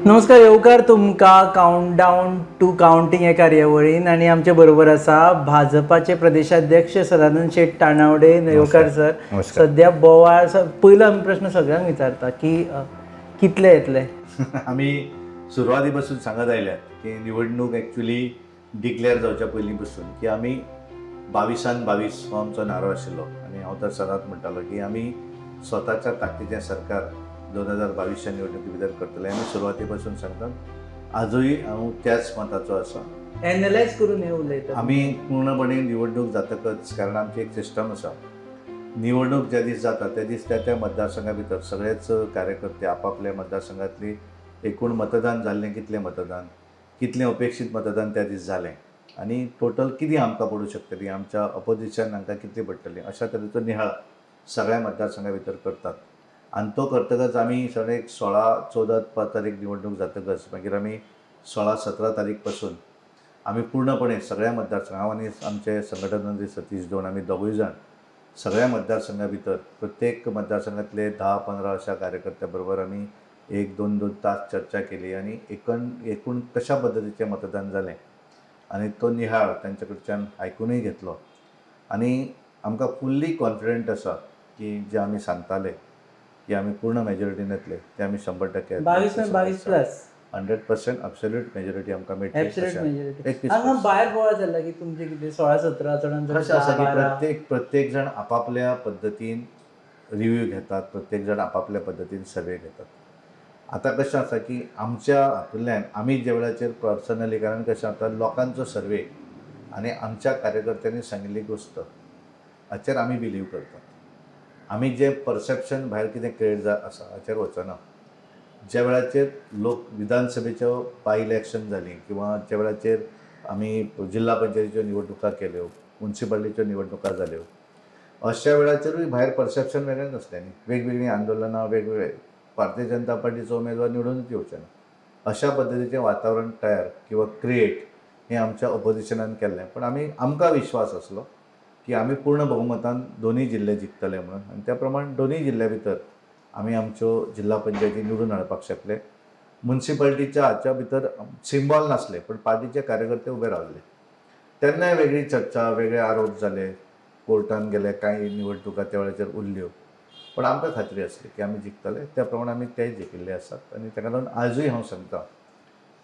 नमस्कार, येवकार तुमका काउंटडाऊन टू काउंटिंग या कार्यावळीन आणि आमचे बरोबर असा भाजपाचे प्रदेशाध्यक्ष सदानंद शेठ तानावडे. येवकार सर. नमस्कार. सध्या बोवाळ पहिला आमी प्रश्न सगळ्यांक विचारता की कितले येतले. आम्ही सुरवातीपासून सांगत आयल्यात की निवडणूक ॲक्च्युली डिक्लेअर जावच्या पयलीं पासून की आमी 22 हो आमचो नारो आशिल्लो आनी हांव तर सदांच म्हणटालो की आमी स्वताच्या ताकदीचें सरकार 2022च्या निवडणुकी भितर करतले. आमी सुरवाती पासून सांगतात. आजूय हांव त्याच मताचो आसा. एनालायज करून हे उलयता आमी पूर्णपणे निवडणूक जातकच, कारण आमची एक सिस्टम आसा, निवडणूक ज्या दीस जाता त्या दीस त्या मतदारसंघा भितर सगळेच कार्यकर्ते आपापल्या मतदारसंघातली एकूण मतदान जाल्लें कितलें मतदान, कितलें अपेक्षीत मतदान त्या दीस जालें आनी टोटल कितें आमकां पडूं शकतली, आमच्या अपोजिशन हांकां कितली पडटली, अशा तरेचो निहाळ सगळ्या मतदारसंघा भितर करतात. आनी तो करतकच आमी सगळे 16-14 तारीख निवडणूक जातकच मागीर आमी 16-17 तारीख पासून आमी पूर्णपणे सगळ्या मतदारसंघ, हांव आनी आमचे संघटन मंत्री सतीश दोन, आमी दोगूय जाण सगळ्या मतदारसंघा भितर प्रत्येक मतदारसंघातले 10-15 अशा कार्यकर्त्या बरोबर आमी 1-2 तास चर्चा केली आनी एकूण कशा पद्दतीचें मतदान जालें आनी तो निहाळ तांचे कडच्यान आयकुनूय घेतलो. आनी आमकां फुल्ली कॉन्फिडंट आसा की जे आमी सांगताले की आमी पूर्ण मेजॉरिटीन येतले ते आमी 100% 22 प्लस 100% एब्सोल्यूट मेजॉरिटी आमकां मेळटली. Absolute majority. हांगा भायर बोवाळ जाला की तुमचे कितें 16-17 कशें आसा की प्रत्येक जाण आपापल्या पद्दतीन रिव्ह्यू घेतात, प्रत्येक जाण आपापल्या पद्दतीन सर्वे घेतात. आतां कशें आसा की आमच्या हातूंतल्यान आमी जे वेळाचेर पर्सनली, कारण कशें जाता लोकांचो सर्वे आनी आमच्या कार्यकर्त्यांनी सांगिल्ली गोश्ट हाचेर आमी बिलीव करतात. आमी जे परसेप्शन भायर कितें क्रिएट आसा हाचेर वचना. ज्या वेळाचेर लोक विधानसभेच्यो बाय इलेक्शन जालीं किंवा ज्या वेळाचेर आमी जिल्हा पंचायतीच्यो निवडणुका केल्यो, म्युन्सिपालिटीच्यो निवडणुका जाल्यो, अशा वेळाचेरूय भायर परसेप्शन वेगळें नासलें. वेगवेगळीं आंदोलनां, वेगवेगळे भारतीय जनता पार्टीचो उमेदवार निवडूनच येवचे ना, अशा पद्दतीचें वातावरण तयार किंवा क्रिएट हें आमच्या ऑपोजिशनान केल्लें. पण आमकां विश्वास आसलो की आमी पूर्ण बहुमतान दोनूय जिल्ले जिखतले म्हणून, आनी त्या प्रमाण दोनूय जिल्ल्या भितर आमी आमच्यो जिल्हा पंचायती निवडून हाडपाक शकले. म्युन्सिपालिटीच्या हाच्या भितर सिंबॉल नासले पण पार्टीचे कार्यकर्ते उबे रावले. तेन्नाय वेगळी चर्चा, वेगळे आरोप जाले, कोर्टान गेले, कांय निवडणुका त्या वेळाचेर उरल्यो. पण आमकां खात्री आसली की आमी जिखतले. त्या प्रमाणे आमी ते जिखिल्ले आसात. आनी ताका लागून आजूय हांव सांगता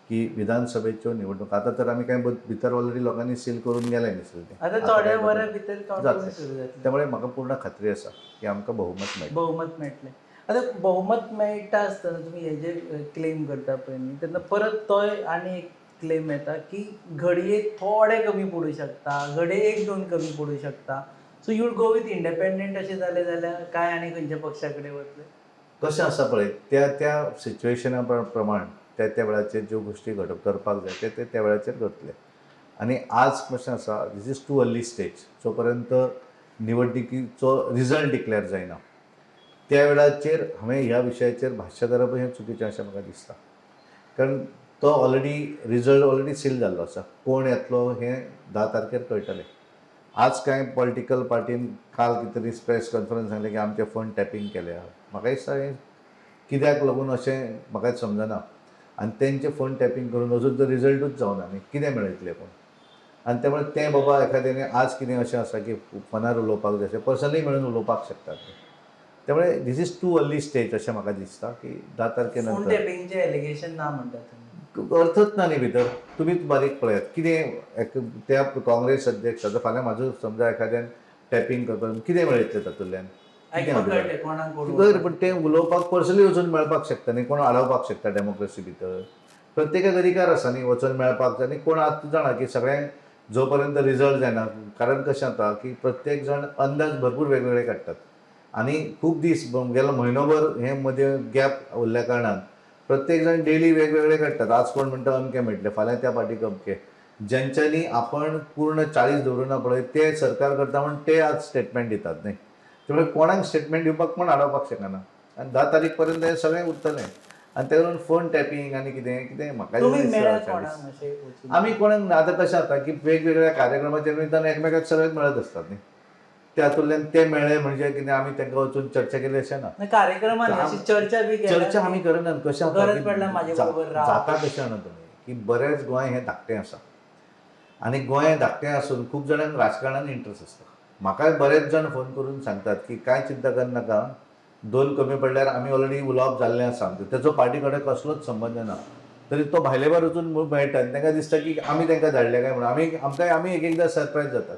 की विधानसभेच्यो निवडणुका आतां तर आमी कांय भितर ऑलरेडी लोकांनी सील करून गेले दिसले ते. आता थोड्या वरां भितर जातले. सुरू जातलें. त्यामुळे म्हाका पूर्ण खात्री आसा की आमकां बहुमत मेळटलें. बहुमत मेळटलें. आतां बहुमत मेळटा आसतना तुमी हे जे क्लेम करता पळय न्ही, तेन्ना परत तोय आनी एक क्लेम येता की घडये थोडे कमी पडूं शकता, घडये 1-2 कमी पडूं शकता. So you go with independent अशें जालें जाल्यार काय आनी खंयच्या पक्षा कडेन वतले. कशें आसा पळय, त्या सिच्युएशना प्रमाण त्या वेळाचेर ज्यो गोश्टी करपाक जाय ते त्या वेळाचेर करतले. आनी आज कशें आसा, this is too early stage. जो पर्यंत निवडणुकीचो रिजल्ट डिक्लेअर जायना त्या वेळाचेर हांवें ह्या विशयाचेर भाश्य करप हें चुकीचें अशें म्हाका दिसता. कारण तो रिजल्ट ऑलरेडी सील जाल्लो आसा. कोण येतलो हें 10 तारखेर कळटलें. आज कांय पॉलिटिकल पार्टीन काल कितें तरी प्रेस कॉन्फरन्स सांगलें की आमचे फोन टॅपिंग केले. म्हाका दिसता हें कित्याक लागून अशें म्हाकाच समजना. आनी तेंचे फोन टॅपिंग करून अजून तो रिजल्टूच जावना आनी कितें मेळयतलें कोण. आनी त्यामुळे तें बाबा एखाद्याने आज कितें अशें आसा की फोनार उलोवपाक जाय, अशें पर्सनली मेळून उलोवपाक शकतात. त्यामुळे this is too early stage अशें म्हाका दिसता की 10 तारखे फोन नंतर टॅपिंगचे एलिगेशन ना म्हणटा तुमी. अर्थच ना न्ही भितर. तुमीच बारीक पळयात कितें त्या काँग्रेस अध्यक्ष आतां फाल्यां म्हाजो समजा एखाद्यान टॅपिंग करपाक कितें मेळयतलें तातूंतल्यान. पण तें उलोवपाक पर्सनली वचून मेळपाक शकता न्ही, कोण आडावपाक शकता डेमोक्रेसी भितर. प्रत्येकाक अधिकार आसा न्ही वचून मेळपाक. आनी कोण आतां जाणा की सगळ्यांक जो पर्यंत रिजल्ट जायना, कारण कशें जाता की प्रत्येक जाण अंदाज भरपूर वेगवेगळे काडटात आनी खूब दीस गेलो म्हयनोभर हे मदें गॅप उरल्या कारणान प्रत्येक जाण डेली वेगवेगळे काडटात. आज कोण म्हणटा अमकें मेळटलें, फाल्यां त्या पार्टीक अमकें. ज्यांच्यांनी आपण पूर्ण 40 दवरुना पळय ते सरकार करता म्हणून ते आज स्टेटमेंट दितात न्ही. त्यामुळे कोणाक स्टेटमेंट दिवपाक कोण आडावपाक शकना. आनी 10 तारीख पर्यंत हें सगळें उरतलें. आनी ते लागून फोन टॅपिंग आनी कितें कितें म्हाका आमी कोणाक. आतां कशें जाता की वेगवेगळ्या कार्यक्रमाच्या निमतान एकमेकाक सगळेच मेळत आसतात न्ही. त्या तुलनेन ते मेळ्ळे म्हणजे कितें आमी तांकां वचून चर्चा केली अशें ना. नाही, कार्यक्रमांनी अशी चर्चा बी केल्या चर्चा आमी करनात. कशें जाता गरज की पडल्यार म्हाजे बरोबर राव. जाता कशें जाणा तुमी की बरेंच गोंय हें धाकटें आसा आनी गोंय धाकटें आसून खूब जाणांक राजकारणान इंट्रस्ट आसता. म्हाकाय बरेच जाण फोन करून सांगतात की कांय चिंता करनाका, 2 कमी पडल्यार आमी ऑलरेडी उलोवप जाल्लें आसा. तेजो पार्टी कडेन कसलोच संबंद ना. तरी तो भायले भायर वचून मेळटा आनी तांकां दिसता की आमी तांकां धाडले काय म्हणून. आमी एक एकदां सरप्रायज जातात.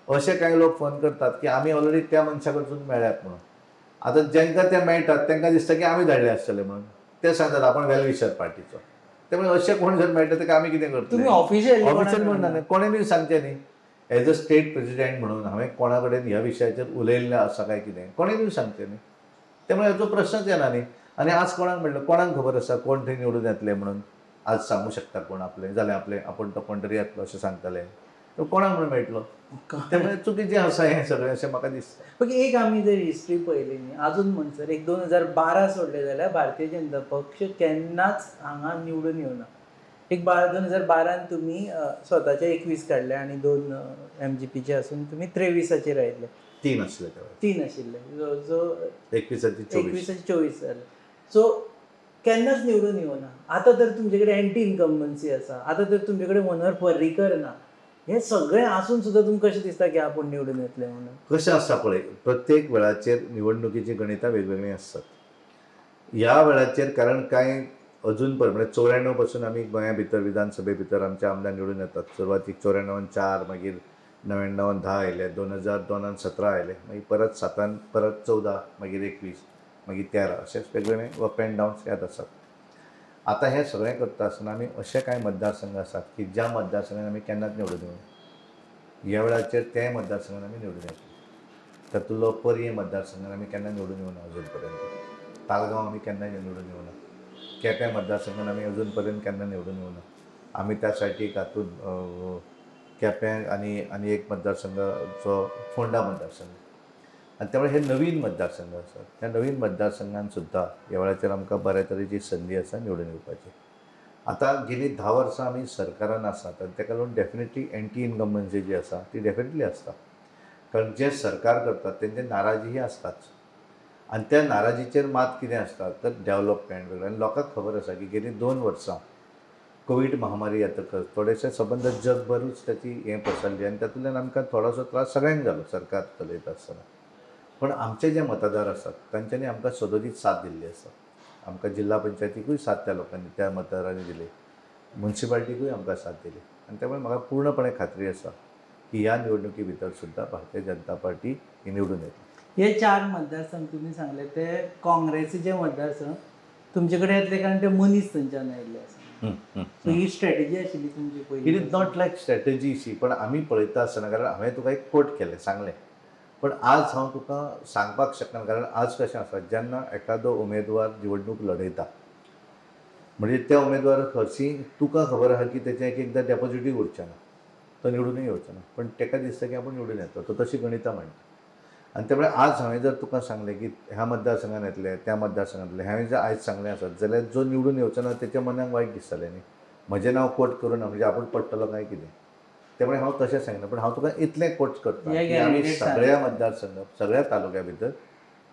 अशे कांय लोक फोन करतात की आमी ऑलरेडी त्या मनशा कडसून मेळ्ळ्यात म्हणून. आतां जेंकां ते मेळटात तांकां दिसता की आमी धाडले आसतले म्हणून. ते सांगतात आपण वेल विशर पार्टीचो. त्यामुळे अशे कोण जर मेळटा ताका आमी कितें करतले. तुम्ही ऑफिशियल ऑफिशियल म्हणना न्ही, कोणें बी सांगचें न्ही. एज अ स्टेट प्रेसिडेंट म्हणून हांवें कोणा कडेन ह्या विशयाचेर उलयल्लें आसा काय कितें कोणें बी सांगचें न्ही. त्यामुळे हाचो प्रश्नच येना न्ही. आनी आज कोणाक म्हणलें, कोणाक खबर आसा कोण थंय निवडून येतले म्हणून. आज सांगूं शकता कोण आपलें जाल्यार आपलें आपूण तो कोण तरी येतलो अशें सांगतले. तो कोणाक म्हणून मेळटलो. त्यामुळे चुकीचें आसा हें सगळें अशें म्हाका दिसता. पण एक आमी जर हिस्ट्री पळयली न्ही, अजून म्हणसर एक 2012 सोडले जाल्यार भारतीय जनता पक्ष केन्नाच हांगा निवडून येवना. एक 2012 तुमी स्वताचे 21 काडले आनी 2 MGPचे आसून तुमी 23 आयिल्ले. 3 आसले तेव्हा. 3 आशिल्ले. जो 21 24 24 जाले. सो केन्नाच निवडून येवना. आतां तर तुमचे कडेन एंटी इनकम्बन्सी आसा. आतां तर तुमचे कडेन मनोहर पर्रीकर ना. हे सगळें आसून सुद्दां तुमकां कशें दिसता की आपूण निवडून येतले म्हणून. कशें आसता पळय, प्रत्येक वेळाचेर निवडणुकीची गणितां वेगवेगळीं आसतात. ह्या वेळाचेर कारण कांय अजून पर्यंत म्हणजे 94 पासून आमी गोंया भितर विधानसभे भितर आमचे आमदार निवडून येतात. सुरवातीक 94 4, मागीर 99 10 आयले, 2002 17 आयले, मागीर परत 7 परत 14, मागीर 21, मागीर 13 अशेंच वेगवेगळे अप एंड डावन्स येत आसात. आतां हें सगळें करता आसतना आमी अशे कांय मतदारसंघ आसात की ज्या मतदारसंघान आमी केन्नाच निवडून येवना. ह्या वेळाचेर ते मतदारसंघान आमी निवडून येतले. तातूंतलो पर्ये मतदारसंघान आमी केन्ना निवडून येवना अजून पर्यंत. तालगांव आमी केन्नाय निवडून येवना. केपें मतदारसंघान आमी अजून पर्यंत केन्ना निवडून येवना. आमी त्या सायटीक हातूंत केपें आनी एक मतदारसंघ जो फोंडा मतदारसंघ. आनी त्यामुळे हे नवीन मतदारसंघ आसात. त्या नवीन मतदारसंघान सुद्दां ह्या वेळाचेर आमकां बऱ्या तरेची संदी आसा निवडून येवपाची. आतां गेलीं 10 वर्सां आमी सरकारान आसात आनी ताका लागून डेफिनेटली एंटी इनकम्बन्सी जी आसा ती डेफिनेटली आसता. कारण जे सरकार करतात तेंचे नाराजीही आसताच. आनी त्या नाराजीचेर मात कितें आसता तर डेव्हलपमेंट वेगळें. आनी लोकांक खबर आसा की गेलीं 2 वर्सां कोवीड महामारी येतकच थोडेशे सबंद जगभरूच त्याची हें पसरली आनी तातूंतल्यान आमकां थोडोसो त्रास सगळ्यांक जालो सरकार चलयता आसतना. पण आमचे जे मतदार आसात तांच्यांनी आमकां सदोदीत साथ दिल्ली आसा. आमकां जिल्हा पंचायतीकूय साथ त्या लोकांनी त्या मतदारांनी दिली, म्युन्सिपाल्टीकूय आमकां साथ दिली. आनी त्यामुळे म्हाका पूर्णपणे खात्री आसा की ह्या निवडणुकी भितर सुद्दां भारतीय जनता पार्टी ही निवडून येतली. हे 4 मतदारसंघ तुम्ही सांगले ते काँग्रेसीचे मतदारसंघ तुमचे कडेन येतले कारण ते मनीस थंयच्यान आयिल्ले आसा. सो ही स्ट्रॅटेजी आशिल्ली तुमची पयली. It is not like strategy शी, पण आमी पळयता आसतना कारण हांवें तुका एक कोट केलें सांगलें. पण आज हांव तुका सांगपाक शकना कारण आज कशें आसा जेन्ना एखादो उमेदवार निवडणूक लडयता म्हणजे त्या उमेदवाराक हरशीं तुका खबर आसा की तेचें एक एकदां डेपॉजिटूय उरचें ना, तो निवडूनय येवचो ना, पण ताका दिसता की आपूण निवडून येतलो. तो तशी गणितां म्हणटा. आनी त्यामुळे आज हांवें जर तुका सांगलें की ह्या मतदारसंघान येतले त्या मतदारसंघांत येतले, हांवें जर आयज सांगलें आसत जाल्यार जो निवडून येवचो ना तेच्या मनाक वायट दिसतलें न्ही. म्हजें नांव कोट करूं ना म्हणजे आपूण पडटलो काय कितें. त्यामुळे हांव तशें सांगना, पण हांव तुका इतलें कोट करता की आमी सगळ्या मतदारसंघ सगळ्या तालुक्या भितर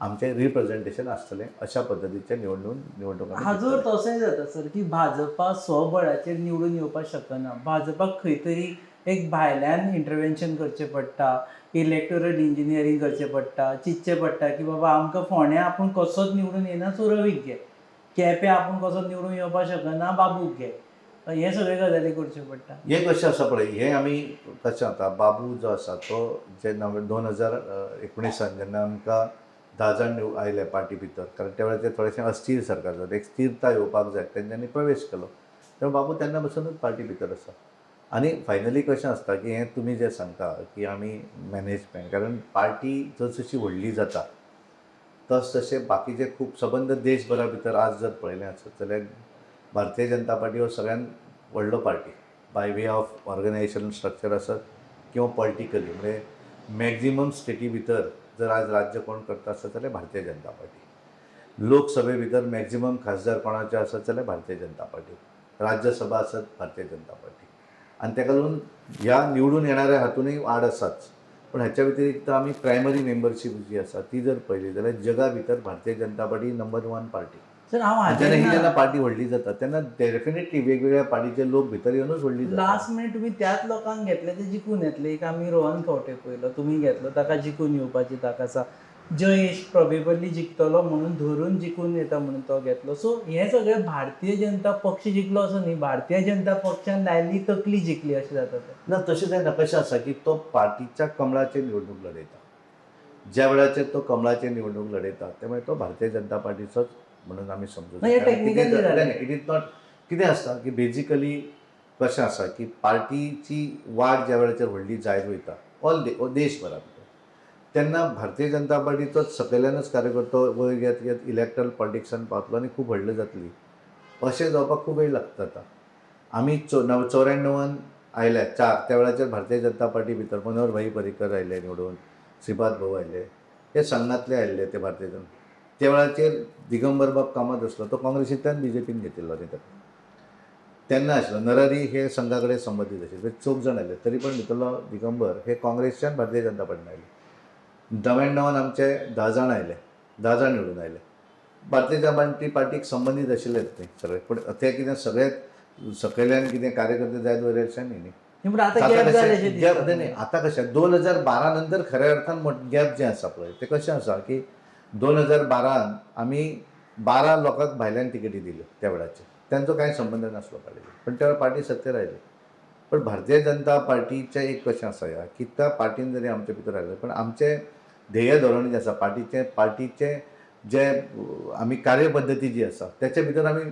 आमचें रिप्रेझेंटेशन आसतलें अशा पद्दतीचें निवडणुका. हाजो तशेंय जाता सर की भाजपा स्वबळाचेर निवडून येवपाक शकना. भाजपाक खंय तरी एक भायल्यान इंटरवेन्शन करचें पडटा, इलेक्टोरल इंजिनियरींग करचें पडटा, चिंतचें पडटा की बाबा आमकां फोंड्या आपूण कसोच निवडून येना सो रवीक घे, केपें आपूण कसोच निवडून येवपाक शकना बाबूक घे. हे सगळे गजाली करच्यो पडटा. हें कशें आसा पळय, हें आमी कशें जाता बाबू जो आसा तो जे 2019 जेन्ना आमकां 10 जाण आयले पार्टी भितर कारण त्या वेळार ते थोडेशें अस्थिर सरकार जालें, एक स्थिरता येवपाक जाय, तेंच्यांनी प्रवेश केलो. त्यामुळे बाबू तेन्ना पसूनच पार्टी भितर आसा. आनी फायनली कशें आसता की हें तुमी जें सांगता की आमी मॅनेजमेंट कारण पार्टी जशी व्हडली जाता तशे बाकीचे खूब सबंद देशभरा भितर आज जर पळयलें आसत जाल्यार भारतीय जनता पार्टी हो सगळ्यान व्हडलो party by way of organization structure आसत किंवा पॉलिटिकली म्हणजे मॅक्झिमम स्टेटी भितर जर आज राज्य कोण करता आसत जाल्यार भारतीय जनता पार्टी. लोकसभे भितर मॅक्झिमम खासदार कोणाचे आसत जाल्यार भारतीय जनता पार्टी. राज्यसभा आसत भारतीय जनता पार्टी. आनी ताका लागून ह्या निवडून येणाऱ्या हातूनय वाड आसाच. पण हाच्या व्यतिरिक्त आमी प्रायमरी मेंबरशीप जी आसा ती जर पळयली जाल्यार जगा भितर Bharatiya Janata party number 1 party. Sir हांव जेन्ना ही जेन्ना हाजेर पार्टी व्हडली जाता तेन्ना डेफिनेटली वेगवेगळ्या पार्टीचे लोक भितर येवनूच व्हडली जाता. लास्ट मिनीट तुमी त्याच लोकांक घेतले ते जिखून येतले. एक आमी रोहन खंवटे पळयलो, तुमी घेतलो, ताका जिखून येवपाची ताक आसा. जयेश प्रोबेबली जिखतलो म्हणून धरून जिखून येता म्हणून तो घेतलो. सो हें सगळें भारतीय जनता पक्ष जिखलो असो न्ही, भारतीय जनता पक्षान लायल्ली तकली जिखली अशें जाता तें. ना तशें जायना. कशें आसा की तो पार्टीच्या कमळाचेर निवडणूक लडयता. ज्या वेळाचेर तो कमळाचेर निवडणूक लडयता त्यामुळे तो भारतीय जनता पार्टीचोच म्हणून आमी समजूं. नाही, हे technically जालें. It is not. कितें आसता की बेजिकली कशें आसा की पार्टीची वाड ज्या वेळाचेर व्हडली जायत वयता देशभरात तेन्ना भारतीय जनता पार्टीचोच सकयल्यानच कार्यकर्तो वयर येत येत इलेक्ट्रल पॉलिटिक्सान पावतलो आनी खूब व्हडलो जातली अशें जावपाक खूब वेळ लागता. आमी 94 आयल्या 4 त्या वेळाचेर भारतीय जनता पार्टी भितर मनोहर भाई पर्रीकर आयले निवडून, श्रीपाद भाऊ आयले, हे संघातले आयिल्ले ते भारतीय जनता. त्या वेळाचेर दिगंबर बाब कामत आसलो, तो काँग्रेसींतल्यान बीजेपीन घेतिल्लो न्ही ताका. तेन्ना आशिल्लो नरहरी हे संघा कडेन संबंदीत आशिल्ले. 4 जाण आयले तरी पण भितरलो दिगंबर हे काँग्रेसच्यान भारतीय जनता पार्टीन आयले. 99 आमचे 10 जाण आयले, 10 जाण निवडून आयले. भारतीय जनता पार्टीक संबंदीत आशिल्लेच न्ही सगळे. पूण ते कितें सगळे सकयल्यान कितें कार्यकर्ते जायत वयर अशें न्ही. पूण आतां गॅप जाले अशें गॅप दिसता. न्ही. आतां कशें 2012 नंतर खऱ्या अर्थान गॅप जें आसा पळय तें कशें आसा की 2012 आमी 12 लोकांक भायल्यान तिकेटी दिल्यो त्या वेळाचेर. तांचो कांय संबंद नासलो पार्टीचो. पण त्या वेळार पार्टी सत्तेर आयली. पण भारतीय जनता पार्टीचें एक कशें आसा की त्या पार्टीन जरी आमचे भितर आयले पण आमचें ध्येय धोरण जें आसा पार्टीचें जे आमी कार्यपद्दती जी आसा त्याचे भितर आमी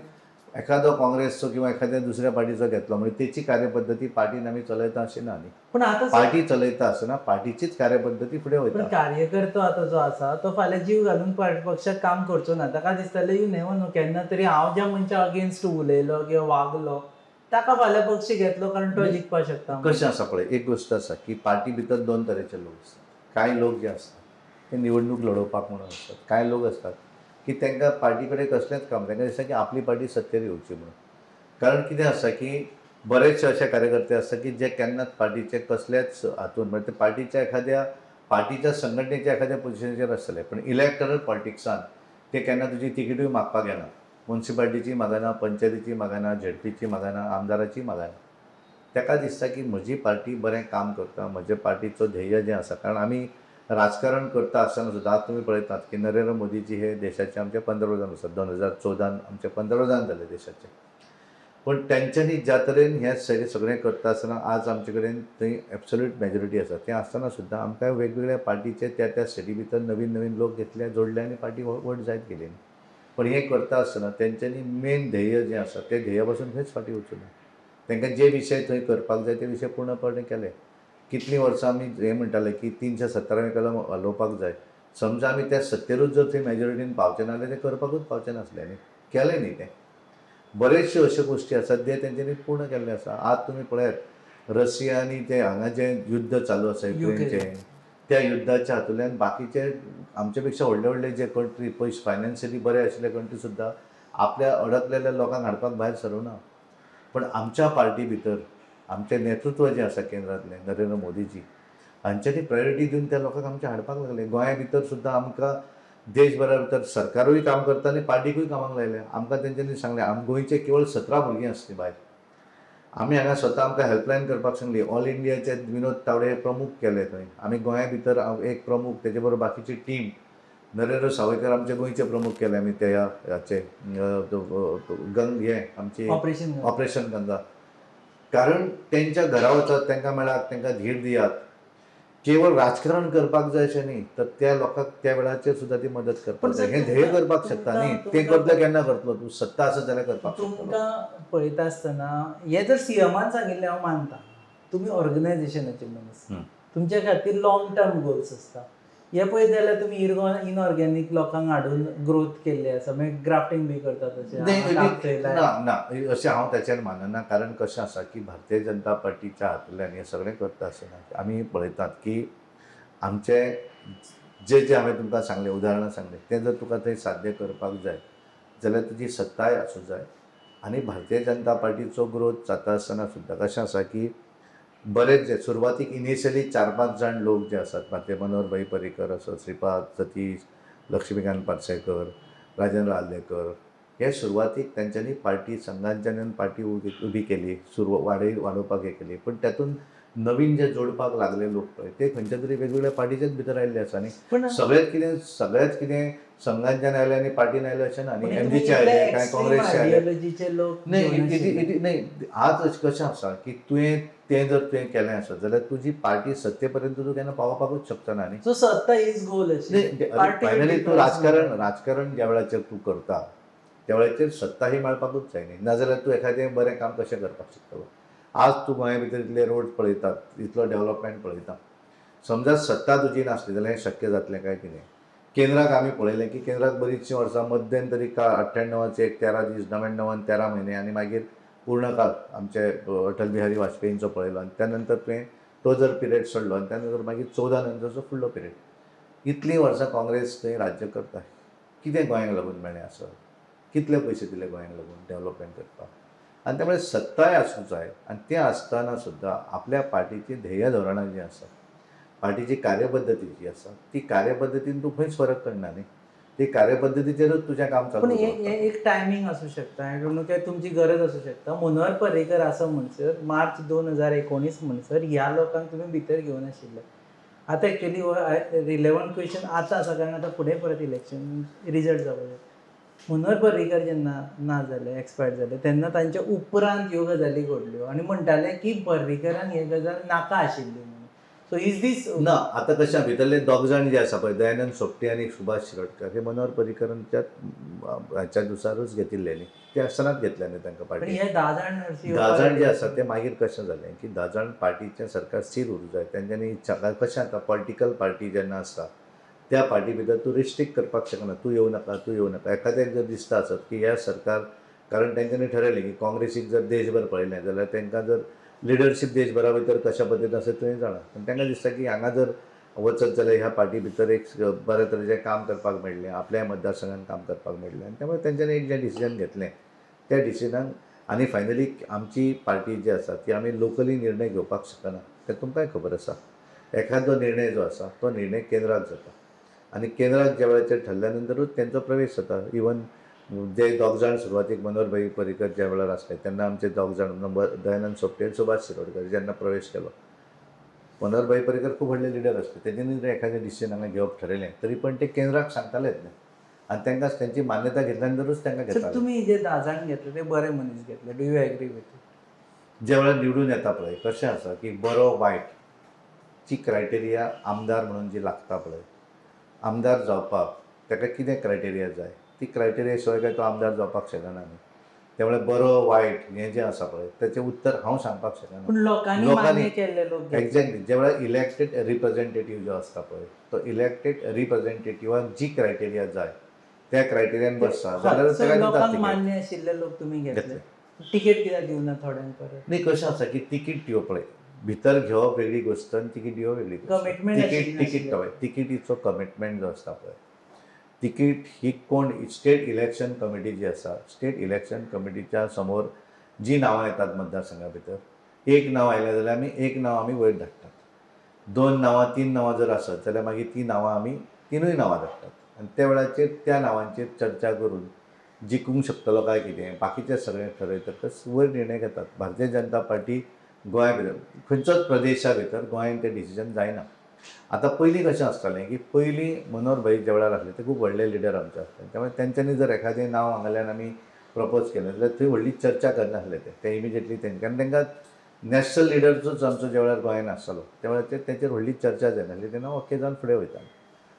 एखादो काँग्रेसचो किंवा एखाद्या दुसऱ्या पार्टीचो घेतलो म्हणजे तेची कार्यपद्दती पार्टीन आमी चलयता अशें ना न्ही. पूण आतां पार्टी चलयता आसतना पार्टीचीच कार्यपद्दती फुडें पण वयता. कार्यकर्तो आतां जो आसा तो फाल्यां जीव घालून पक्षाक काम करचो ना. ताका दिसतलें यू नेवर नो केन्ना तरी हांव ज्या मनशा अगेन्स्ट उलयलो किंवा वागलो ताका फाल्यां पक्ष घेतलो कारण तो जिखपाक शकता. कशें आसा पळय एक गोश्ट आसा की पार्टी भितर 2 तरेचे लोक आसतात. कांय लोक जे आसतात ते निवडणूक लडोवपाक म्हणून आसतात. कांय लोक आसतात की तांकां पार्टी कडेन कसलेंच काम तांकां दिसता की आपली पार्टी सत्तेर येवची म्हणून. कारण कितें आसा की बरेचशे अशे कार्यकर्ते आसतात की जे केन्नाच पार्टीचे कसलेच हातून म्हणजे ते पार्टीच्या संघटनेच्या एखाद्या पोजिशनाचेर आसतले पण इलेक्टरल पॉलिटिक्सान ते केन्ना तुजी तिकेटूय मागपाक येना. म्युन्सिपाल्टीची मागना, पंचायतीची मागना, झेडपीची मागना, आमदाराची मागना. ताका दिसता की म्हजी पार्टी बरें काम करता, म्हज्या पार्टीचो ध्येय जें आसा. कारण आमी राजकारण करता आसतना सुद्दां आज तुमी पळयतात की नरेंद्र मोदीजी हे देशाचे आमचे पंतप्रधान आसात. 2014 आमचे पंतप्रधान जाले देशाचे. पण तेंच्यांनी ज्या तरेन हें सगळें करता आसतना आज आमचे कडेन थंय एब्सोल्यूट मेजॉरिटी आसा. तें आसतना सुद्दां आमकां वेगवेगळ्या पार्टीचे त्या स्टेटी भितर नवीन नवीन लोक घेतले, जोडले आनी पार्टी व्हड जायत गेली. पण हें करता आसतना तेंच्यांनी मेन ध्येय जें आसा तें ध्येया पासून खंयच फाटीं वचूं ना. तांकां जे विशय थंय करपाक जाय ते विशय पूर्णपणे केले. कितलीं वर्सां आमी हें म्हणटाले की 317 कलम हलोवपाक जाय. समजा आमी त्या सत्तेरूच जर थंय मेजॉरिटीन पावचे ना जाल्यार ते करपाकूच पावचे नासले न्ही. केलें न्ही तें. बरेचशे अश्यो गोश्टी आसात जे तेंच्यांनी पूर्ण केल्ले आसा. आज तुमी पळयात रशिया आनी ते हांगा जें युद्ध चालू आसा युक्रेनचें त्या युद्धाच्या हातूंतल्यान बाकीचे आमचे पेक्षा व्हडले व्हडले जे कंट्री पयस फायनान्शियली बरे आशिल्ले कंट्री सुद्दां आपल्या अडकलेल्या लोकांक हाडपाक भायर सरूना. पण आमच्या पार्टी भितर आमचें नेतृत्व जें आसा केंद्रांतलें नरेंद्र मोदीजी हांच्यांनी प्रायोरिटी दिवन त्या लोकांक आमचे हाडपाक लागले. गोंया भितर सुद्दां आमकां देशभरा भितर सरकारूय काम करता आनी पार्टीकूय कामाक लायले. आमकां तेंच्यांनी सांगलें गोंयचे केवळ 17 भुरगीं आसलीं भायर. आमी हांगा स्वता आमकां हेल्पलायन करपाक सांगली. ऑल इंडियाचे विनोद तावडे प्रमुख केले थंय. आमी गोंया भितर एक प्रमुख तेजे बरोबर बाकीची टीम नरेंद्र सावयकर आमचे गोंयचे प्रमुख केले आमी त्या हाचे हें आमची ऑपरेशन गंगा. कारण तेंच्या घरा वचात, तांकां मेळात, तांकां धीर दियात. केवळ राजकारण करपाक जाय अशें न्ही तर त्या लोकांक त्या वेळाचेर सुद्दां ती मदत करपाक जाय. हें ध्येय करपाक शकता न्ही. तें करता केन्ना करतलो तूं सत्ता आसत जाल्यार करपाक शकता. तुमकां पळयता आसतना हें जर सीएमान सांगिल्लें हांव मानता. तुमी ऑर्गनायझेशनाचे मनीस, तुमच्या खातीर लॉंग टर्म गोल्स आसता. हे पळयत जाल्यार तुमी इनऑर्गॅनिक लोकांक हाडून ग्रोथ केल्ली आसा, मागीर ग्राफ्टिंग बी करता तशें ना अशें हांव ताचेर मानना. कारण कशें आसा की भारतीय जनता पार्टीच्या हातूंतल्यान हें सगळें करता आसतना आमी पळयतात की आमचे जे हांवें तुमकां सांगलें उदाहरणां सांगलें तें जर तुका थंय साध्य करपाक जाय जाल्यार तुजी सत्ताय आसूं जाय. आनी भारतीय जनता पार्टीचो ग्रोथ जाता आसतना सुद्दां कशें आसा की बरेच जे सुरवातीक इनिशियली 4-5 जाण लोक जे असतात भारतीय मनोहरभाई पर्रीकर असो, श्रीपाद सतीश, लक्ष्मीकांत पार्सेकर, राजेंद्र आर्लेकर, हे सुरवातीक त्यांच्यानी पार्टी संघांच्यान पार्टी उबी केली, वाडोवपाक हे केली. पण त्यातून नवीन जे जोडपाक लागले लोक पळय ते खंयच्या तरी वेगवेगळ्या पार्टीच्याच भितर आयिल्ले आसा. आनी पण सगळेंच कितें संघांच्यान आयले आनी पार्टीन आयले अशें ना. आनी एमजीचे इतले आयले, काय extreme काँग्रेसचे आयले. ideologyचे लोक नाही घेऊन आशिल्ले. नाही आज कशें आसा की तुवें तें जर तुवें केलें आसत जाल्यार तुजी पार्टी सत्ते पर्यंत तूं केन्ना पावपाकूच शकता ना न्ही. सो सत्ता इज गोल अशी फायनली तूं राजकारण ज्या वेळाचेर तूं करता त्या वेळाचेर सत्ता ही मेळपाकूच जाय न्ही. नाजाल्यार तूं एखादें बरें काम कशें करपाक शकतलो. आज तूं गोंया भितर इतले रोड पळयतात, इतलो डेव्हलपमेंट पळयता. समजा सत्ता तुजी नासली जाल्यार हें शक्य जातलें काय कितें. केंद्राक आमी पळयलें की केंद्राक बरीचशीं वर्सां मध्यंतरी काळ 98चे 13 दीस, 99 13 म्हयने आनी मागीर पूर्ण काळ आमचे अटल बिहारी वाजपेयींचो पळयलो. आनी त्या नंतर तुवें तो जर पिरियड सोडलो आनी त्या नंतर मागीर 14 नंतरचो फुडलो पिरियड. इतलीं वर्सां काँग्रेस थंय राज्य करता. कितें गोंयांक लागून मेळ्ळें आसत? कितले पयशे दिले गोंयांक लागून डेव्हलपमेंट करपाक? आनी त्यामुळे सत्ताय आसूं जाय. आनी तें आसतना सुद्दां आपल्या पार्टीची ध्येय धोरणां जीं आसात, पार्टीची कार्यपद्दती जी आसा ती कार्यपद्दतीन तूं खंयच फरक करना न्ही. ती कार्यपद्दतीचेरूच तुजें काम पण चालू एक टायमिंग असू शकता. आय डोंट नो काय तुमची गरज असू शकता. मनोहर पर्रीकर असं म्हणसर मार्च 2019 म्हणसर ह्या लोकांक तुम्ही भितर घेवन आशिल्ले. आतां एक्चुअली रिलेवंट क्वेश्चन आतां आसा कारण आतां फुडें परत इलेक्शन रिजल्ट जावं जाय. मनोहर पर्रीकर जेन्ना ना जाले, एक्सपायर्ड जाले, तेन्ना तांच्या उपरांत ह्यो गजाली घडल्यो आनी म्हणटाले की पर्रीकरान हे गजाल नाका आशिल्ली म्हणून. सो इज दीस ना. आतां कशें भितरले दोग जाण जे आसा पळय दयानंद सोपटे आनी सुभाष शिरोडकर हे मनोहर पर्रीकरांच्या हाच्या दुसारूच घेतिल्ले न्ही. ते आसतनाच घेतले न्ही तांकां पण पार्टी. हे 10 जाण धा जाण जे आसा ते मागीर कशें जालें की 10 जाण पार्टीचें सरकार स्थिर उरूंक जाय. तेंच्यांनी इच्छा कशें आतां पॉलिटिकल पार्टी जेन्ना आसता त्या पार्टी भितर तूं रिस्ट्रिक्ट करपाक शकना. तूं येवं नाका. एखाद्याक जर दिसता आसत की ह्या सरकार कारण तेंच्यांनी ठरयलें की काँग्रेसीक जर देशभर पळयलें जाल्यार तांकां जर लिडरशीप देशभरा भितर कशा पद्दतीन आसा तुवें जाणा. पण तांकां दिसता की हांगा जर वचत जाल्यार ह्या पार्टी भितर एक बरे तरेचें काम करपाक मेळटलें, आपल्या मतदारसंघान काम करपाक मेळटलें. आनी त्यामुळे तेंच्यांनी एक जें डिसिजन घेतलें त्या डिसिजनान आनी फायनली आमची पार्टी जी आसा ती आमी लोकली निर्णय घेवपाक शकना. तें तुमकांय खबर आसा. एखादो निर्णय जो आसा तो निर्णय केंद्राक जाता आनी केंद्राक ज्या वेळाचेर ठरल्या नंतरूच तेंचो प्रवेश जाता. इवन जे दोग जाण सुरवातीक मनोहरभाई पर्रीकर ज्या वेळार आसले तेन्ना आमचे दोग जाण दयानंद सोपटे आनी सुभाष शिरोडकर जेन्ना प्रवेश केलो. मनोहरभाई पर्रीकर खूब व्हडले लिडर आसले. तेंच्यांनी जर एखादें डिसिजन हांगा घेवप ठरयलें तरी पण ते केंद्राक सांगतालेच न्ही. आनी तांकां त्यांची मान्यता घेतल्या नंतरूच तांकां सर घेताले. तुम्ही जे 10 जाण घेतले ते बरे मनीस घेतले. Do you agree with? ज्या वेळार निवडून येता पळय कशें आसा की बरो वायट ची क्रायटेरिया आमदार म्हणून जी लागता पळय, आमदार जावपाक ताका कितें क्रायटेरिया जाय ती क्रायटेरिया शिवाय काय तो आमदार जावपाक शकना न्ही. त्यामुळे बरो वायट हें जें आसा पळय तेचें उत्तर हांव सांगपाक शकना. पण लोकांनी मान्य केल्ले लोक घेतले. एक्झॅक्टली ज्या वेळार इलेक्टेड रिप्रेझेंटेटीव जो आसता पळय तो इलेक्टेड रिप्रेझेंटेटिवाक जी क्रायटेरिया जाय त्या क्रायटेरियान बसता जाल्यार सर, ताका लोकांक दितात मान्य आशिल्ले लोक तुमी घेतले. घेतले. तिकेट कित्याक दिवना थोड्यांक परत? नाही कशें आसा की तिकीट दिवप पळय भितर घेवप वेगळी गोश्ट आनी तिकीट दिवप वेगळी गोश्ट. Commitment आशिल्ली तिकीट हय तिकीटीचो कमिटमेंट जो आसता पळय तिकीट ही कोण स्टेट इलेक्शन कमिटी जी आसा स्टेट इलेक्शन कमिटीच्या समोर जी नांवां येतात मतदारसंघा भितर एक नांव आयलें जाल्यार आमी एक नांव आमी वयर धाडटात. 2 नांवां 3 नांवां जर आसत जाल्यार मागीर ती नांवां आमी 3य नांवां धाडटात. आनी त्या वेळाचेर त्या नांवांचेर चर्चा करून जिखूंक शकतलो काय कितें बाकीचें सगळें ठरयतकच वयर निर्णय घेतात. भारतीय जनता पार्टी गोंया भितर खंयचोच प्रदेशा भितर गोंयान तें डिसिजन जायना. आतां पयलीं कशें आसतालें की पयलीं मनोहरभाई ज्या वेळार आसले ते खूब व्हडले लिडर आमचे आसले. त्यामुळे तेंच्यांनी जर एखादें नांव हांगाल्यान आमी प्रपोज केलें जाल्यार थंय व्हडली चर्चा करनासले ते इमिजिएटली कारण तांकां नॅशनल लिडरचोच आमचो ज्या वेळार गोंयान आसतालो त्या वेळार तेचेर व्हडली चर्चा जायनासली. ते नांव ओके जावन फुडें वयतालें.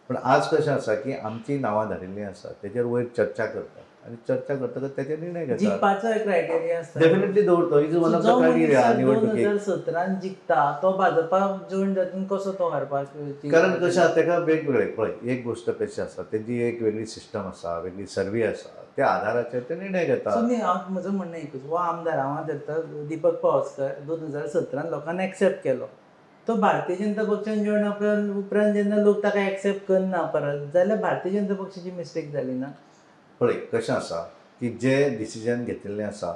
पण आज कशें आसा की आमची नांवां धाडिल्लीं आसा तेचेर वयर चर्चा करतात आनी चर्चा करतकच तेचेर निर्णय घेतात. जिखपाचो क्रायटेरिया आसता. डेफिनेटली दवरतो is one of the criteria निवडणुकीक. 2017 जिखता तो भाजपाक जॉइन जातून कसो तो हारपाक? कारण कशें आसा तेका वेगवेगळे पळय एक गोश्ट कशी आसा तेजी एक वेगळी सिस्टम आसा वेगळी सर्वे आसा त्या आधाराचेर ते निर्णय घेतात. हांव म्हजो म्हणणं एकूच हो आमदार हांव धरता दिपक पावसकर 2017 लोकांनी एक्सेप्ट केलो. तो भारतीय जनता पक्षान जॉइन उपरांत जेन्ना लोक ताका एक्सेप्ट करना परत जाल्यार भारतीय जनता पक्षाची मिस्टेक जाली ना? पळय कशें आसा की जे डिसिजन घेतिल्लें आसा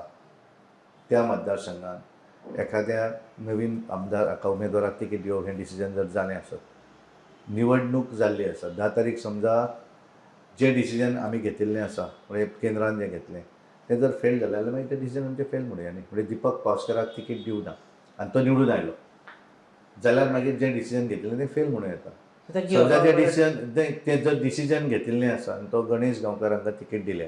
त्या मतदारसंघात एखाद्या नवीन आमदार हाका उमेदवाराक तिकीट दिवप हें डिसिजन जर जालें आसत, निवडणूक जाल्ली आसा, 10 तारीख समजा जे डिसिजन आमी घेतिल्लें आसा म्हणजे केंद्रान जें घेतलें तें जर फेल जालें जाल्यार मागीर तें डिसिजन आमचें फेल म्हणुया न्ही. म्हणजे दीपक पावसकाराक तिकीट दिवं ना आनी तो निवडून आयलो जाल्यार मागीर जें डिसिजन घेतिल्लें तें फेल म्हणूं येता. समजा जें डिसिजन तें जर डिसिजन घेतिल्लें आसा आनी तो गणेश गांवकार हांकां तिकीट दिलें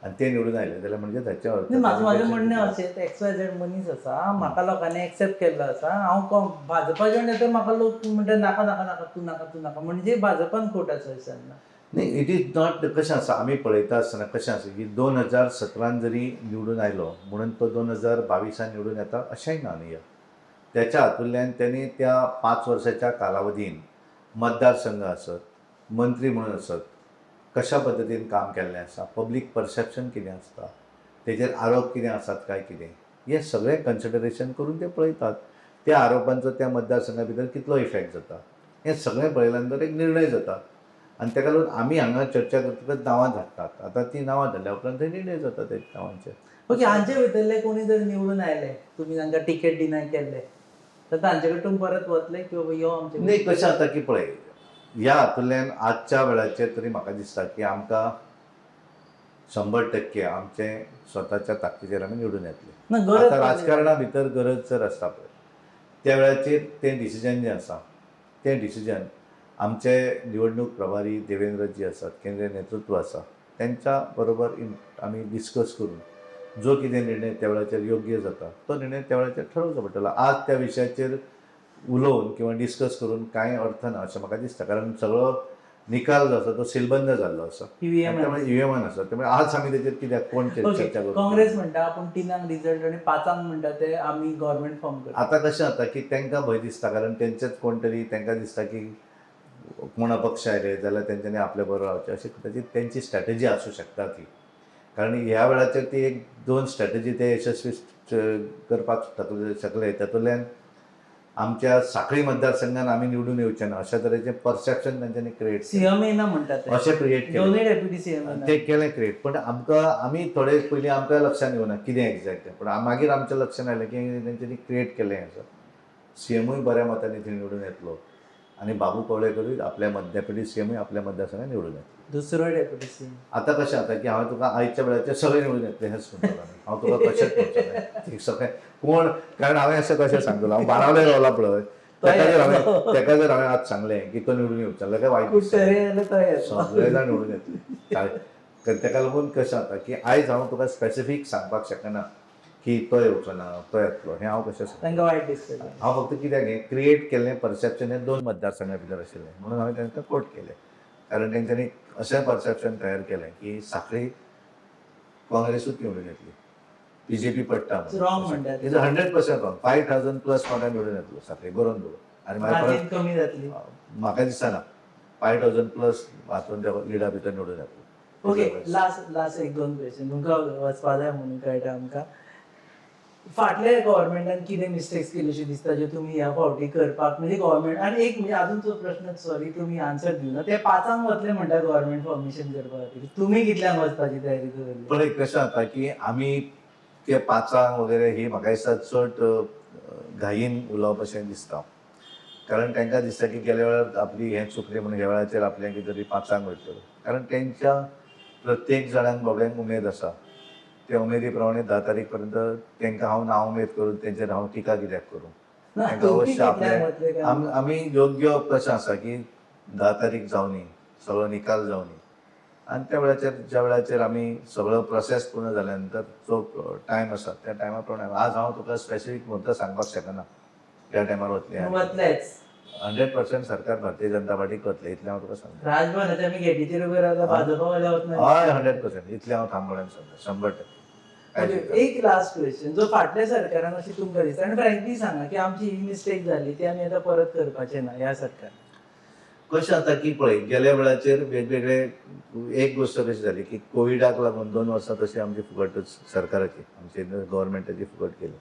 आनी ते निवडून आयले जाल्यार म्हणजे ताचे अर्थ माझं म्हणणें अशें XYZ मनीस आसा, म्हाका लोकांनी एक्सेप्ट केल्लो आसा, हांव भाजपाच्यान येता म्हाका लोक म्हणटा नाका नाका नाका तूं नाका तूं नाका, म्हणजे भाजपान खोट आसा अशें ना. नाही, इट इज नॉट. कशें आसा आमी पळयता आसतना कशें आसा की 2017 जरी निवडून आयलो म्हणून तो 2022 निवडून येता अशेंय ना न्ही. त्याच्या हातूंतल्यान त्यांनी त्या 5 वर्साच्या कालावधीन मतदारसंघ आसत, मंत्री म्हणून आसत, कशा पद्दतीन काम केल्लें आसा, पब्लीक परसेप्शन कितें आसता, तेजेर आरोप कितें आसात काय कितें, हें सगळें कन्सिडरेशन करून ते पळयतात. त्या आरोपांचो त्या मतदारसंघा भितर कितलो इफेक्ट जाता हें सगळें पळयल्या नंतर एक निर्णय जाता. आनी ताका लागून आमी हांगा चर्चा करतकच नांवां धाडटात. आतां ती नांवां धाडल्या उपरांत थंय निर्णय जाता त्या नांवांचेर. ओके, हांचे भितरले कोणी जर निवडून आयले, तुमी तांकां टिकेट डिनाय केल्ले, तर तांचे कडून परत वतले की बाबा यो आमचे नाही, कशें जाता की पळय, ह्या हातूंतल्यान आजच्या वेळाचेर तरी म्हाका दिसता की आमकां 100% आमचे स्वताच्या ताकदीचेर आमी निवडून येतले. आतां राजकारणा भितर गरज जर आसता पळय त्या वेळाचेर तें डिसिजन जें आसा तें डिसिजन आमचे निवडणूक प्रभारी देवेंद्रजी आसात, केंद्रीय नेतृत्व आसा, त्यांच्या बरोबर आमी डिस्कस करून जो कितें निर्णय त्या वेळाचेर योग्य जाता तो निर्णय त्या वेळाचेर ठरवचो पडटलो. आज त्या विशयाचेर उलोवन किंवा डिस्कस करून कांय अर्थ ना अशें म्हाका दिसता. कारण सगळो निकाल जो आसा तो सीलबंद जाल्लो आसा, त्यामुळे ईव्हीएमान आसा. त्यामुळे आज आमी तेचेर कित्याक कोण चर्चा करू. काँग्रेस म्हणटा आपूण 3 रिजल्ट आनी 5 म्हणटा ते आमी गव्हर्नमेंट फॉर्म करता. आतां कशें जाता की तांकां भंय दिसता, कारण तेंचेच कोण तरी तांकां दिसता की कोण अपक्ष आयले जाल्यार तेंच्यांनी आपल्या बरोबर रावचें अशी कदाचित तेंची स्ट्रॅटेजी आसूं शकता ती. कारण ह्या वेळाचेर ती 1-2 स्ट्रॅटेजी ते यशस्वी करपाक शकले. तातूंतल्यान आमच्या सांखळी मतदारसंघान आमी निवडून येवचे ना अशा तरेचें परसेप्शन तांच्यांनी क्रिएट सीएम येना म्हणटात अशें क्रिएट केलें. दोनूय डेप्युटी सीएम ते केलें क्रिएट. पण आमकां आमी थोडे पयलीं आमकां लक्षान येवना कितें एक्झॅक्ट. पण मागीर आमच्या लक्षान आयलें की तेंच्यांनी क्रिएट केलें आसा. सीएमूय बऱ्या मतांनी थंय निवडून येतलो आनी बाबू कवळेकरूय आपल्या डेप्युटी सीएमूय आपल्या मतदारसंघात निवडून येतलो. दुसरो डेप्युटी सीएम. आतां कशें जाता की हांव तुका आयच्या वेळाचेर सगळे निवडून येतले हेंच म्हणटलो. हांव तुका कशेंच म्हणचो सगळें कोण, कारण हांवें अशें कशें सांगतलो, हांव बाणावले रावला पळय, तेका जर हांवें आज सांगलें की तो निवडून येवचो जाल्यार काय वायट सगळे जाण निवडून येतले. ताका लागून कशें जाता की आयज हांव तुका स्पेसिफीक सांगपाक शकना की तो येवचो ना तो येतलो, हें हांव कशें सांगता. वायट दिसता. हांव फक्त कित्याक हें क्रिएट केल्लें परसेप्शन हें 2 मतदारसंघा भितर आशिल्लें म्हणून हांवें तांकां कोट केलें. कारण तेंच्यांनी अशें परसेप्शन तयार केलें की सांखळी काँग्रेसूच निवडून येतली, बीजेपी पडटा. रॉंग म्हणटात. 100% रॉंग. 5,000+ कोणा निवडून येतलो सांखळी बरोवन दवर. आनी मागीर कमी जातली म्हाका दिसना 5,000+ हातून त्या लिडा भितर निवडून येतलो. ओके, लास्ट 1-2 क्वेश्चन तुमकां वचपा जाय म्हणून कळटा आमकां. फाटल्या गव्हर्नमेंटान कितें मिस्टेक्स केली अशी दिसता ज्यो तुमी ह्या फावटी करपाक, म्हणजे गव्हर्नमेंट. आनी एक म्हणजे अजूनचो प्रश्न, सॉरी तुमी आन्सर दिवना, ते 5 वतले म्हणटा गव्हर्नमेंट फॉर्मेशन करपा खातीर. तुमी कितल्यांक वचपाची तयारी दवरली? पण एक कशें जाता की आमी ते 5 वगैरे ही म्हाका दिसता चड घाईन उलोवप अशें दिसता. कारण तांकां दिसता की गेल्या वेळार आपली हें चुकलें म्हणून ह्या वेळाचेर आपल्याक कितें तरी 5 वयतलो. कारण तेंच्या प्रत्येक जाणांक बाबड्यांक उमेद आसा. त्या उमेदी प्रमाणे 10 तारीख पर्यंत तांकां हांव ना उमेद करून तेंचेर हांव टिका कित्याक करूं. तांकां अवश्य आपले आमी योग्य कशें आसा की 10 तारीख जावनी, सगळो निकाल जावनी आनी त्या वेळाचेर ज्या वेळाचेर आमी सगळो प्रोसेस पूर्ण जाल्या नंतर जो टायम आसा त्या टायमा प्रमाणे आज हांव तुका स्पेसिफीक मुद्दो सांगपाक शकना त्या टायमार वतलें. 100% सरकार भारतीय जनता पार्टीक वतलें इतलें हांव तुका सांगता. राजभवनाच्या आमी गेटीचेर उबे रावता, भाजपावाले वतना. हय 100% इतलें हांव ठामपणान सांगता. 100%. एक लास्ट क्वेश्चन, जो फाटल्या सरकारान अशी तुमकां दिसता, आनी फ्रँकली सांगा की आमची ही मिस्टेक जाली ती आमी आतां परत करपाचें ना ह्या सरकार. कशें जाता की पळय गेल्या वेळाचेर वेगवेगळे एक गोश्ट कशी जाली की कोविडाक लागून 2 वर्सां तशी आमची फुकट सरकाराची आमची गव्हर्नमेंटाची फुकट केली.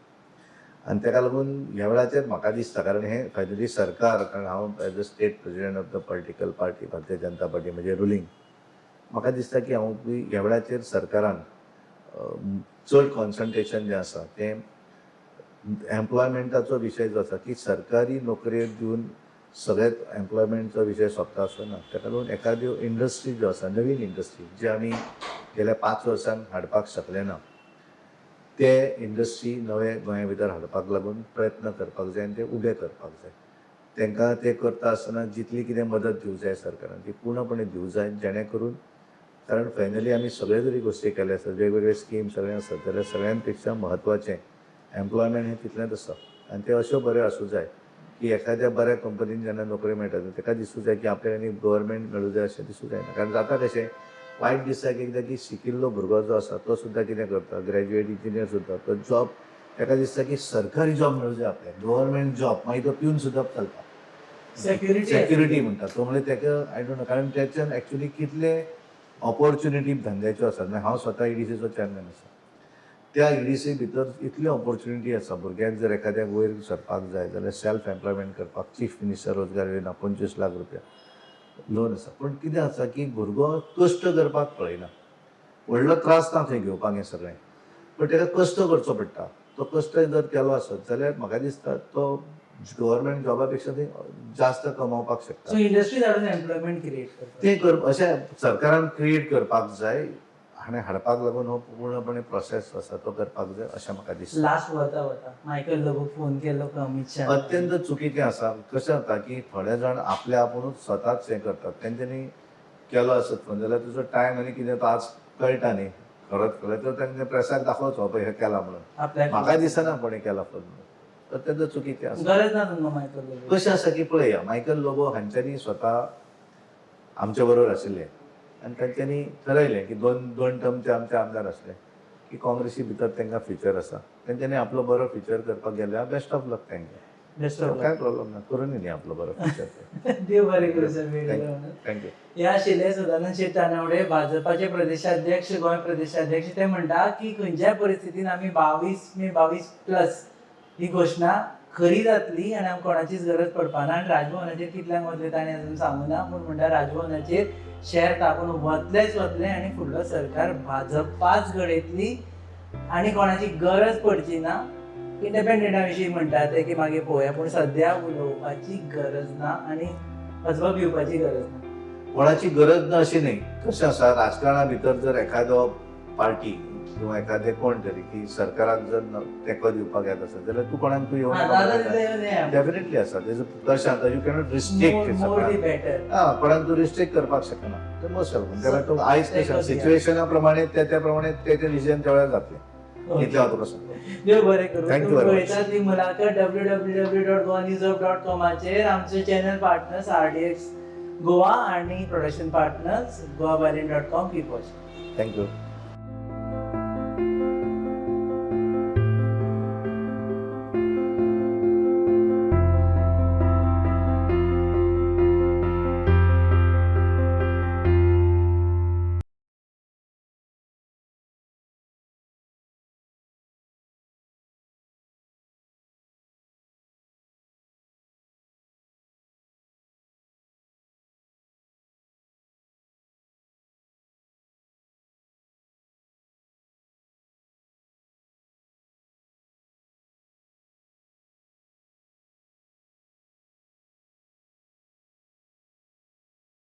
आनी ताका लागून ह्या वेळाचेर म्हाका दिसता, कारण हें खंय सरकार, कारण हांव as a state president of the political party Bharatiya Janata party म्हणजे रुलींग, म्हाका दिसता की हांव ह्या वेळाचेर सरकारान चड कॉन्सन्ट्रेशन जें आसा तें एम्प्लॉयमेंटाचो विशय जो आसा की सरकारी नोकऱ्यो दिवन सगळ्यात एम्प्लॉयमेंटचो विशय सोंपता असो ना. ताका लागून एखाद्यो इंडस्ट्री ज्यो आसा, नवीन इंडस्ट्री जे आमी गेल्या 5 वर्सांक हाडपाक शकले ना, ते इंडस्ट्री नवे गोंया भितर हाडपाक लागून प्रयत्न करपाक जाय आनी ते उबे करपाक जाय. तांकां ते करता आसतना जितली कितें मदत दिवंक जाय सरकारान ती पूर्णपणे दिवंक जाय, जेणे करून कारण फायनली आमी सगळे जरी गोश्टी केल्या आसत, वेगवेगळे स्कीम सगळे आसत, जाल्यार सगळ्यां पेक्षा म्हत्वाचें एम्प्लॉयमेंट हें तितलेंच आसा. आनी ते अश्यो बऱ्यो आसूं जाय की एखाद्या बऱ्या कंपनीन जेन्ना नोकरी मेळटा ताका दिसूं जाय की आपल्याक आनी गव्हर्मेंट मेळूं जाय अशें दिसूं जायना. कारण जाता कशें वायट दिसता एकदां की शिकिल्लो भुरगो जो आसा तो सुद्दां कितें करता, ग्रॅज्युएट इंजिनियर सुद्दां तो जॉब ताका दिसता की सरकारी जॉब मेळूं जाय आपल्याक, गव्हर्मेंट जॉब, मागीर तो पिवन सुद्दां चलता. सेक्युरिटी म्हणटा तो, म्हणजे ताका आय डोंट नो, कारण त्याच्यान एक्चुअली कितले ऑपॉर्च्युनिटी धंद्याच्यो आसात. म्हणजे हांव स्वता ईडीसीचो चेअरमॅन आसा. त्या ईडीसी भितर इतली ऑपॉर्च्युनिटी आसा. भुरग्याक जर एखाद्याक वयर सरपाक जाय जाल्यार सेल्फ एम्प्लॉयमेंट करपाक चीफ मिनिस्टर रोजगार योजना 25 लाख रुपया लोन आसा. पूण कितें आसा की भुरगो कश्ट करपाक पळयना. व्हडलो त्रास ना थंय घेवपाक हें सगळें, पण ताका कश्ट करचो पडटा. तो कश्ट जर केलो आसत जाल्यार म्हाका दिसता तो गव्हर्मेंट जॉबा पेक्षा ते जास्त कमावपाक शकता. सो इंडस्ट्री धाडून एम्प्लॉयमेंट क्रिएट करता ते कर अशें सरकारान क्रिएट करपाक जाय आनी हाडपाक लागून हो पूर्णपणे प्रोसेस आसा तो करपाक जाय अशें म्हाका दिसता. लास्ट वता मायकल लोबोक फोन केलो का अमित शाह अत्यंत चुकीचें आसा. कशें जाता की थोडे जाण आपले आपुणूच स्वताच हें करतात. तेंच्यांनी केलो आसत फोन जाल्यार तुजो टायम आनी कितें तो आज कळटा न्ही, खरोच कळटा तर तेंच्या प्रेसाक दाखोवचो पळय हें केला म्हणून. आपल्याक म्हाका दिसना कोणी केला फोन म्हणून. अत्यंत चुकीचें आसा. गरज ना तुमकां मायकल लोबो. कशें आसा की पळया, मायकल लोबो हांच्यांनी स्वता आमचे बरोबर आशिल्ले आनी तांच्यांनी ठरयलें की दोन टर्म ते आमचे आमदार आसले की काँग्रेसी भितर तांकां फ्युचर आसा. तेंच्यांनी आपलो बरो फ्युचर करपाक गेल्या. बेस्ट ऑफ लक तांकां. बेस्ट ऑफ काय प्रॉब्लेम ना, करून न्ही आपलो बरो फ्युचर. देव बरें करूं सर वेळ दिलो म्हणून. थँक्यू. हे आशिल्ले सदानंद शेट तानावडे, भाजपाचे प्रदेशाध्यक्ष, गोंय प्रदेशाध्यक्ष. ते म्हणटा की खंयच्याय परिस्थितीन आमी 22 ही घोशणा खरी जातली आनी आमकां कोणाचीच गरज पडपाना. आनी राजभवनाचेर कितल्यांक वतले ताणें अजून सांगूना, पूण म्हणटा राजभवनाचेर शेर तापोवन वतलेच वतले आनी फुडलो सरकार भाजपाच घडयतली आनी कोणाची गरज पडची ना. इंडिपेंडंटा विशीं म्हणटा ते की मागीर पळोवया, पूण सद्या उलोवपाची गरज ना आनी वचपाक येवपाची गरज ना. कोणाची गरज ना अशी न्ही. कशें आसा, राजकारणा भितर जर एखादो पार्टी किंवा एखादे कोण तरी की सरकाराक जर तेंको दिवपाक येत आसत जाल्यार तूं कोणाक तूं येवन डेफिनेटली आसा. तशें आसा, यू कॅनॉट रिस्ट्रिक्ट. कोणाक तूं रिस्ट्रिक्ट करपाक शकना. ते मोस्ट वेलकम. त्याला तूं आयज कशें सिच्युएशना प्रमाणे त्या प्रमाणे ते डिसिजन त्या वेळार जातलें. इतलें हांव तुका सांगता. देव बरें करूं. Thank you तुम्ही very much. पळयतात ती मुलाखत www.goanewsup.com चेर. आमचे चॅनल पार्टनर्स RDX गोवा आणि production partners goabarin.com. Keep watching. Thank you.